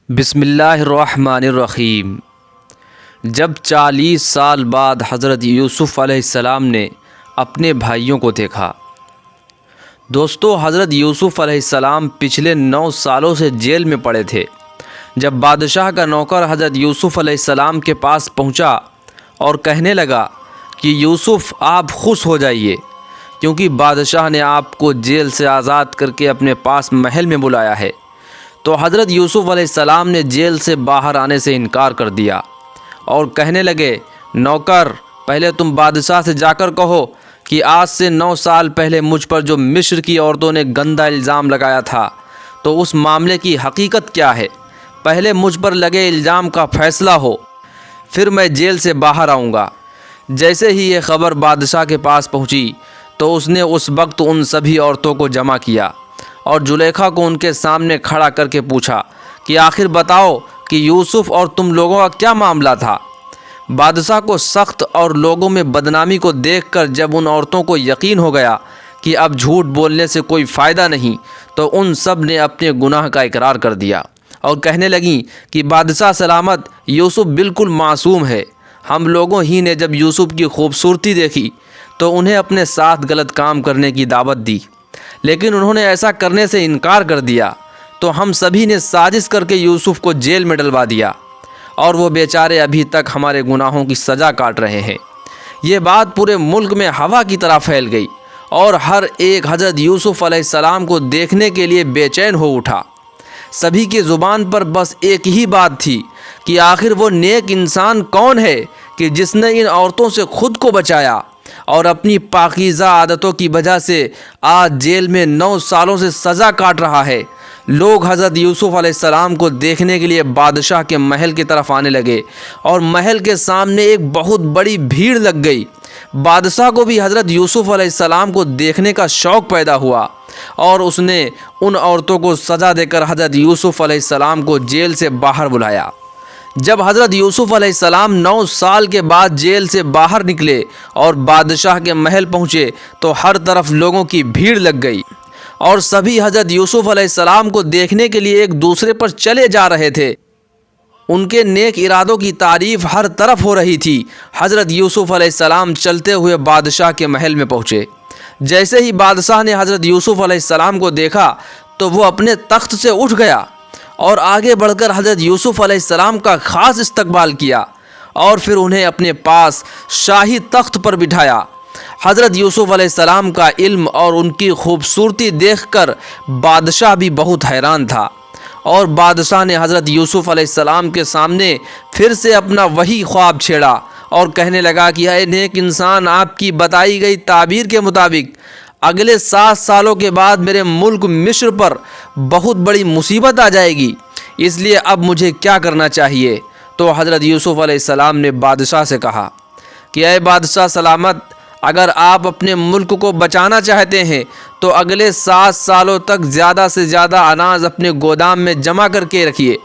بسم اللہ الرحمن الرحیم۔ جب 40 سال بعد حضرت یوسف علیہ السلام نے اپنے بھائیوں کو دیکھا۔ دوستو، حضرت یوسف علیہ السلام پچھلے 9 سالوں سے جیل میں پڑے تھے۔ جب بادشاہ کا نوکر حضرت یوسف علیہ السلام کے پاس پہنچا اور کہنے لگا کہ یوسف آپ خوش ہو جائیے، کیونکہ بادشاہ نے آپ کو جیل سے آزاد کر کے اپنے پاس محل میں بلایا ہے، تو حضرت یوسف علیہ السلام نے جیل سے باہر آنے سے انکار کر دیا اور کہنے لگے، نوکر، پہلے تم بادشاہ سے جا کر کہو کہ آج سے 9 سال پہلے مجھ پر جو مصر کی عورتوں نے گندا الزام لگایا تھا، تو اس معاملے کی حقیقت کیا ہے؟ پہلے مجھ پر لگے الزام کا فیصلہ ہو، پھر میں جیل سے باہر آؤں گا۔ جیسے ہی یہ خبر بادشاہ کے پاس پہنچی تو اس نے اس وقت ان سبھی عورتوں کو جمع کیا اور زلیخا کو ان کے سامنے کھڑا کر کے پوچھا کہ آخر بتاؤ کہ یوسف اور تم لوگوں کا کیا معاملہ تھا؟ بادشاہ کو سخت اور لوگوں میں بدنامی کو دیکھ کر جب ان عورتوں کو یقین ہو گیا کہ اب جھوٹ بولنے سے کوئی فائدہ نہیں، تو ان سب نے اپنے گناہ کا اقرار کر دیا اور کہنے لگیں کہ بادشاہ سلامت، یوسف بالکل معصوم ہے۔ ہم لوگوں ہی نے جب یوسف کی خوبصورتی دیکھی تو انہیں اپنے ساتھ غلط کام کرنے کی دعوت دی، لیکن انہوں نے ایسا کرنے سے انکار کر دیا، تو ہم سبھی نے سازش کر کے یوسف کو جیل میں ڈلوا دیا اور وہ بیچارے ابھی تک ہمارے گناہوں کی سزا کاٹ رہے ہیں۔ یہ بات پورے ملک میں ہوا کی طرح پھیل گئی اور ہر ایک حضرت یوسف علیہ السلام کو دیکھنے کے لیے بے چین ہو اٹھا۔ سبھی کی زبان پر بس ایک ہی بات تھی کہ آخر وہ نیک انسان کون ہے کہ جس نے ان عورتوں سے خود کو بچایا اور اپنی پاکیزہ عادتوں کی وجہ سے آج جیل میں 9 سالوں سے سزا کاٹ رہا ہے۔ لوگ حضرت یوسف علیہ السلام کو دیکھنے کے لیے بادشاہ کے محل کی طرف آنے لگے اور محل کے سامنے ایک بہت بڑی بھیڑ لگ گئی۔ بادشاہ کو بھی حضرت یوسف علیہ السلام کو دیکھنے کا شوق پیدا ہوا اور اس نے ان عورتوں کو سزا دے کر حضرت یوسف علیہ السلام کو جیل سے باہر بلایا۔ جب حضرت یوسف علیہ السلام 9 سال کے بعد جیل سے باہر نکلے اور بادشاہ کے محل پہنچے تو ہر طرف لوگوں کی بھیڑ لگ گئی اور سبھی حضرت یوسف علیہ السلام کو دیکھنے کے لیے ایک دوسرے پر چلے جا رہے تھے۔ ان کے نیک ارادوں کی تعریف ہر طرف ہو رہی تھی۔ حضرت یوسف علیہ السلام چلتے ہوئے بادشاہ کے محل میں پہنچے۔ جیسے ہی بادشاہ نے حضرت یوسف علیہ السلام کو دیکھا تو وہ اپنے تخت سے اٹھ گیا اور آگے بڑھ کر حضرت یوسف علیہ السلام کا خاص استقبال کیا اور پھر انہیں اپنے پاس شاہی تخت پر بٹھایا۔ حضرت یوسف علیہ السلام کا علم اور ان کی خوبصورتی دیکھ کر بادشاہ بھی بہت حیران تھا اور بادشاہ نے حضرت یوسف علیہ السلام کے سامنے پھر سے اپنا وہی خواب چھیڑا اور کہنے لگا کہ اے نیک انسان، آپ کی بتائی گئی تعبیر کے مطابق اگلے 7 سالوں کے بعد میرے ملک مصر پر بہت بڑی مصیبت آ جائے گی، اس لیے اب مجھے کیا کرنا چاہیے؟ تو حضرت یوسف علیہ السلام نے بادشاہ سے کہا کہ اے بادشاہ سلامت، اگر آپ اپنے ملک کو بچانا چاہتے ہیں تو اگلے 7 سالوں تک زیادہ سے زیادہ اناج اپنے گودام میں جمع کر کے رکھیے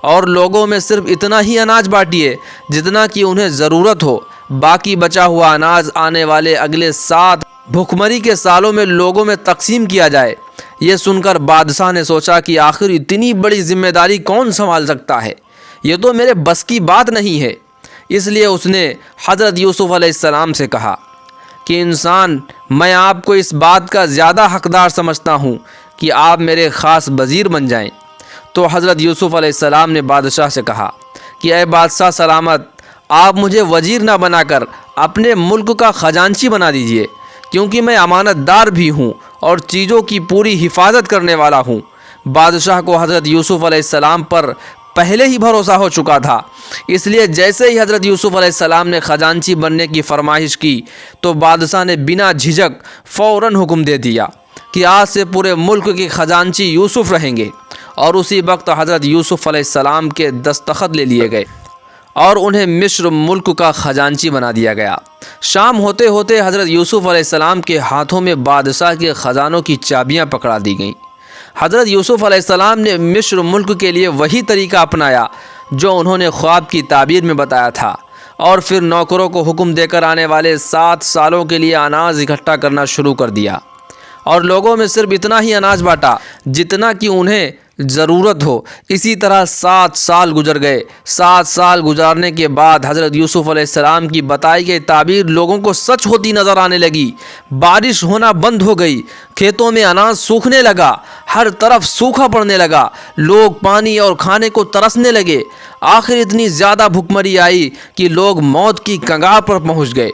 اور لوگوں میں صرف اتنا ہی اناج بانٹیے جتنا کہ انہیں ضرورت ہو۔ باقی بچا ہوا اناج آنے والے اگلے 7 بھوکمری کے سالوں میں لوگوں میں تقسیم کیا جائے۔ یہ سن کر بادشاہ نے سوچا کہ آخر اتنی بڑی ذمہ داری کون سنبھال سکتا ہے؟ یہ تو میرے بس کی بات نہیں ہے۔ اس لیے اس نے حضرت یوسف علیہ السلام سے کہا کہ انسان، میں آپ کو اس بات کا زیادہ حقدار سمجھتا ہوں کہ آپ میرے خاص وزیر بن جائیں۔ تو حضرت یوسف علیہ السلام نے بادشاہ سے کہا کہ اے بادشاہ سلامت، آپ مجھے وزیر نہ بنا کر اپنے ملک کا خزانچی بنا دیجئے، کیونکہ میں امانت دار بھی ہوں اور چیزوں کی پوری حفاظت کرنے والا ہوں۔ بادشاہ کو حضرت یوسف علیہ السلام پر پہلے ہی بھروسہ ہو چکا تھا، اس لیے جیسے ہی حضرت یوسف علیہ السلام نے خزانچی بننے کی فرمائش کی تو بادشاہ نے بنا جھجک فوراً حکم دے دیا کہ آج سے پورے ملک کے خزانچی یوسف رہیں گے، اور اسی وقت حضرت یوسف علیہ السلام کے دستخط لے لیے گئے اور انہیں مصر ملک کا خزانچی بنا دیا گیا۔ شام ہوتے ہوتے حضرت یوسف علیہ السلام کے ہاتھوں میں بادشاہ کے خزانوں کی چابیاں پکڑا دی گئیں۔ حضرت یوسف علیہ السلام نے مصر ملک کے لیے وہی طریقہ اپنایا جو انہوں نے خواب کی تعبیر میں بتایا تھا، اور پھر نوکروں کو حکم دے کر آنے والے 7 سالوں کے لیے اناج اکٹھا کرنا شروع کر دیا اور لوگوں میں صرف اتنا ہی اناج بانٹا جتنا کہ انہیں ضرورت ہو۔ اسی طرح 7 سال گزر گئے۔ 7 سال گزارنے کے بعد حضرت یوسف علیہ السلام کی بتائی گئی تعبیر لوگوں کو سچ ہوتی نظر آنے لگی۔ بارش ہونا بند ہو گئی، کھیتوں میں اناج سوکھنے لگا، ہر طرف سوکھا پڑنے لگا، لوگ پانی اور کھانے کو ترسنے لگے۔ آخر اتنی زیادہ بھوکمری آئی کہ لوگ موت کی کنگار پر پہنچ گئے۔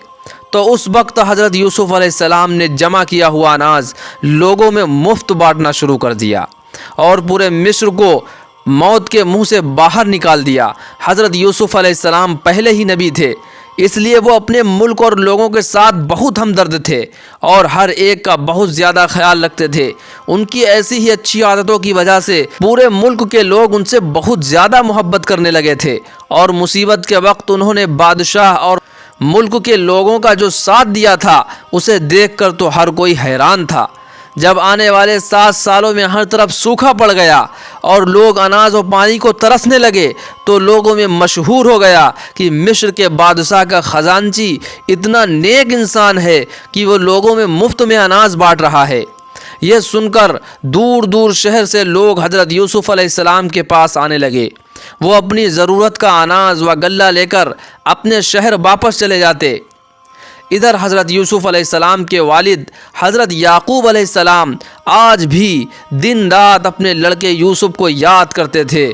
تو اس وقت حضرت یوسف علیہ السلام نے جمع کیا ہوا اناج لوگوں میں مفت بانٹنا شروع کر دیا اور پورے مصر کو موت کے منہ سے باہر نکال دیا۔ حضرت یوسف علیہ السلام پہلے ہی نبی تھے، اس لیے وہ اپنے ملک اور لوگوں کے ساتھ بہت ہمدرد تھے اور ہر ایک کا بہت زیادہ خیال رکھتے تھے۔ ان کی ایسی ہی اچھی عادتوں کی وجہ سے پورے ملک کے لوگ ان سے بہت زیادہ محبت کرنے لگے تھے، اور مصیبت کے وقت انہوں نے بادشاہ اور ملک کے لوگوں کا جو ساتھ دیا تھا اسے دیکھ کر تو ہر کوئی حیران تھا۔ جب آنے والے 7 سالوں میں ہر طرف سوکھا پڑ گیا اور لوگ اناج و پانی کو ترسنے لگے تو لوگوں میں مشہور ہو گیا کہ مصر کے بادشاہ کا خزانچی اتنا نیک انسان ہے کہ وہ لوگوں میں مفت میں اناج بانٹ رہا ہے۔ یہ سن کر دور دور شہر سے لوگ حضرت یوسف علیہ السلام کے پاس آنے لگے۔ وہ اپنی ضرورت کا اناج و غلہ لے کر اپنے شہر واپس چلے جاتے۔ ادھر حضرت یوسف علیہ السلام کے والد حضرت یعقوب علیہ السلام آج بھی دن رات اپنے لڑکے یوسف کو یاد کرتے تھے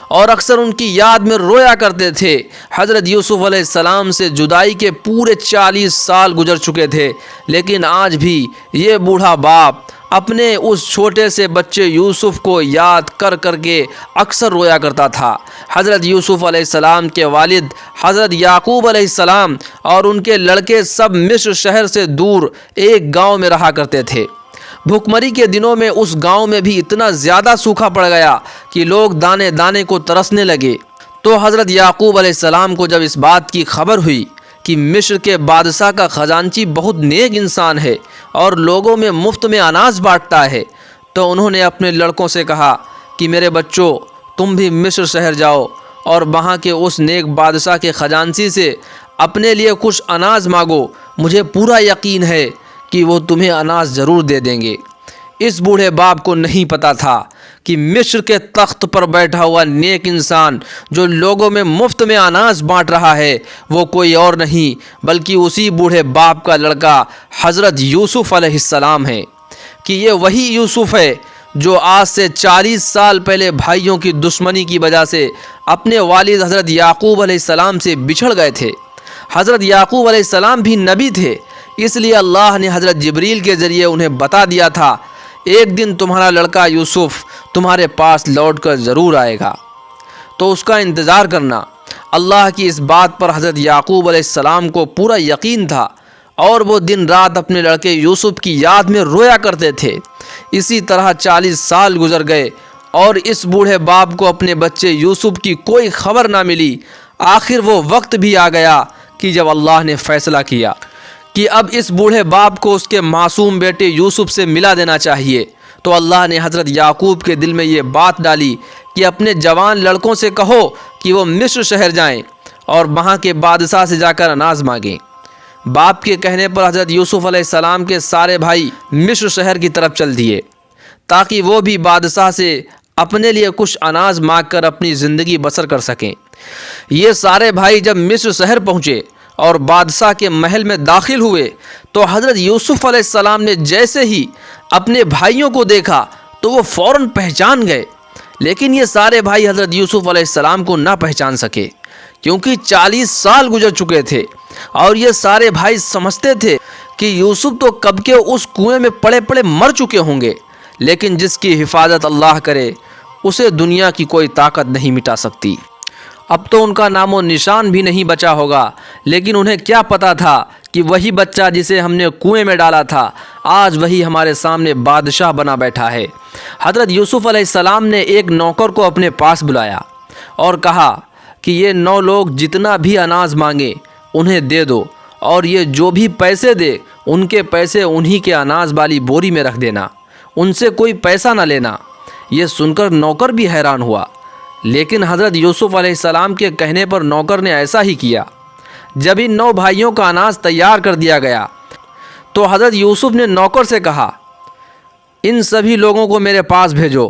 اور اکثر ان کی یاد میں رویا کرتے تھے۔ حضرت یوسف علیہ السلام سے جدائی کے پورے 40 سال گزر چکے تھے، لیکن آج بھی یہ بوڑھا باپ اپنے اس چھوٹے سے بچے یوسف کو یاد کر کر کے اکثر رویا کرتا تھا۔ حضرت یوسف علیہ السلام کے والد حضرت یعقوب علیہ السلام اور ان کے لڑکے سب مصر شہر سے دور ایک گاؤں میں رہا کرتے تھے۔ بھوکمری کے دنوں میں اس گاؤں میں بھی اتنا زیادہ سوکھا پڑ گیا کہ لوگ دانے دانے کو ترسنے لگے۔ تو حضرت یعقوب علیہ السلام کو جب اس بات کی خبر ہوئی کہ مصر کے بادشاہ کا خزانچی بہت نیک انسان ہے اور لوگوں میں مفت میں اناج بانٹتا ہے، تو انہوں نے اپنے لڑکوں سے کہا کہ میرے بچوں، تم بھی مصر شہر جاؤ اور وہاں کے اس نیک بادشاہ کے خزانچی سے اپنے لیے کچھ اناج مانگو، مجھے پورا یقین ہے کہ وہ تمہیں اناج ضرور دے دیں گے۔ اس بوڑھے باپ کو نہیں پتہ تھا کہ مصر کے تخت پر بیٹھا ہوا نیک انسان جو لوگوں میں مفت میں اناج بانٹ رہا ہے وہ کوئی اور نہیں بلکہ اسی بوڑھے باپ کا لڑکا حضرت یوسف علیہ السلام ہے، کہ یہ وہی یوسف ہے جو آج سے 40 سال پہلے بھائیوں کی دشمنی کی وجہ سے اپنے والد حضرت یعقوب علیہ السلام سے بچھڑ گئے تھے۔ حضرت یعقوب علیہ السلام بھی نبی تھے، اس لیے اللہ نے حضرت جبریل کے ذریعے انہیں بتا دیا تھا ایک دن تمہارا لڑکا یوسف تمہارے پاس لوٹ کر ضرور آئے گا، تو اس کا انتظار کرنا۔ اللہ کی اس بات پر حضرت یعقوب علیہ السلام کو پورا یقین تھا اور وہ دن رات اپنے لڑکے یوسف کی یاد میں رویا کرتے تھے۔ اسی طرح 40 سال گزر گئے اور اس بوڑھے باپ کو اپنے بچے یوسف کی کوئی خبر نہ ملی۔ آخر وہ وقت بھی آ گیا کہ جب اللہ نے فیصلہ کیا کہ اب اس بوڑھے باپ کو اس کے معصوم بیٹے یوسف سے ملا دینا چاہیے، تو اللہ نے حضرت یعقوب کے دل میں یہ بات ڈالی کہ اپنے جوان لڑکوں سے کہو کہ وہ مصر شہر جائیں اور وہاں کے بادشاہ سے جا کر اناج مانگیں۔ باپ کے کہنے پر حضرت یوسف علیہ السلام کے سارے بھائی مصر شہر کی طرف چل دیے تاکہ وہ بھی بادشاہ سے اپنے لیے کچھ اناج مانگ کر اپنی زندگی بسر کر سکیں۔ یہ سارے بھائی جب مصر شہر پہنچے اور بادشاہ کے محل میں داخل ہوئے تو حضرت یوسف علیہ السلام نے جیسے ہی اپنے بھائیوں کو دیکھا تو وہ فوراً پہچان گئے، لیکن یہ سارے بھائی حضرت یوسف علیہ السلام کو نہ پہچان سکے کیونکہ 40 سال گزر چکے تھے، اور یہ سارے بھائی سمجھتے تھے کہ یوسف تو کب کے اس کنویں میں پڑے پڑے مر چکے ہوں گے، لیکن جس کی حفاظت اللہ کرے اسے دنیا کی کوئی طاقت نہیں مٹا سکتی۔ اب تو ان کا نام و نشان بھی نہیں بچا ہوگا، لیکن انہیں کیا پتا تھا کہ وہی بچہ جسے ہم نے کنویں میں ڈالا تھا آج وہی ہمارے سامنے بادشاہ بنا بیٹھا ہے۔ حضرت یوسف علیہ السلام نے ایک نوکر کو اپنے پاس بلایا اور کہا کہ یہ 9 لوگ جتنا بھی اناج مانگیں انہیں دے دو، اور یہ جو بھی پیسے دے ان کے پیسے انہی کے اناج والی بوری میں رکھ دینا، ان سے کوئی پیسہ نہ لینا۔ یہ سن کر نوکر بھی حیران ہوا، لیکن حضرت یوسف علیہ السلام کے کہنے پر نوکر نے ایسا ہی کیا۔ جب ان 9 بھائیوں کا اناج تیار کر دیا گیا تو حضرت یوسف نے نوکر سے کہا ان سبھی لوگوں کو میرے پاس بھیجو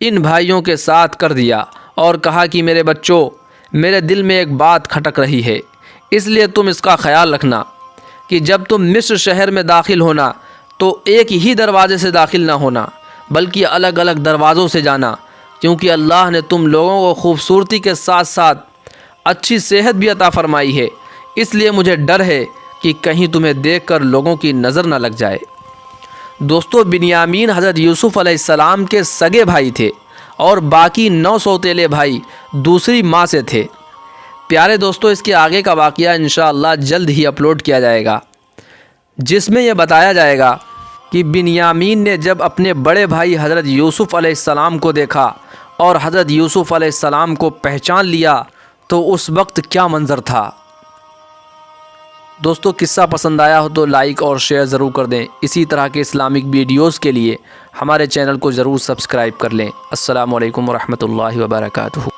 ان بھائیوں کے ساتھ کر دیا اور کہا کہ میرے بچوں، میرے دل میں ایک بات کھٹک رہی ہے، اس لیے تم اس کا خیال رکھنا کہ جب تم مصر شہر میں داخل ہونا تو ایک ہی دروازے سے داخل نہ ہونا بلکہ الگ الگ دروازوں سے جانا، کیونکہ اللہ نے تم لوگوں کو خوبصورتی کے ساتھ ساتھ اچھی صحت بھی عطا فرمائی ہے، اس لیے مجھے ڈر ہے کہ کہیں تمہیں دیکھ کر لوگوں کی نظر نہ لگ جائے۔ دوستو، بنیامین حضرت یوسف علیہ السلام کے سگے بھائی تھے اور باقی 9 سوتیلے بھائی دوسری ماں سے تھے۔ پیارے دوستو، اس کے آگے کا واقعہ انشاءاللہ جلد ہی اپلوڈ کیا جائے گا، جس میں یہ بتایا جائے گا کہ بنیامین نے جب اپنے بڑے بھائی حضرت یوسف علیہ السلام کو دیکھا اور حضرت یوسف علیہ السلام کو پہچان لیا تو اس وقت کیا منظر تھا۔ دوستو، قصہ پسند آیا ہو تو لائک اور شیئر ضرور کر دیں۔ اسی طرح کے اسلامک ویڈیوز کے لیے ہمارے چینل کو ضرور سبسکرائب کر لیں۔ السلام علیکم ورحمۃ اللہ وبرکاتہ۔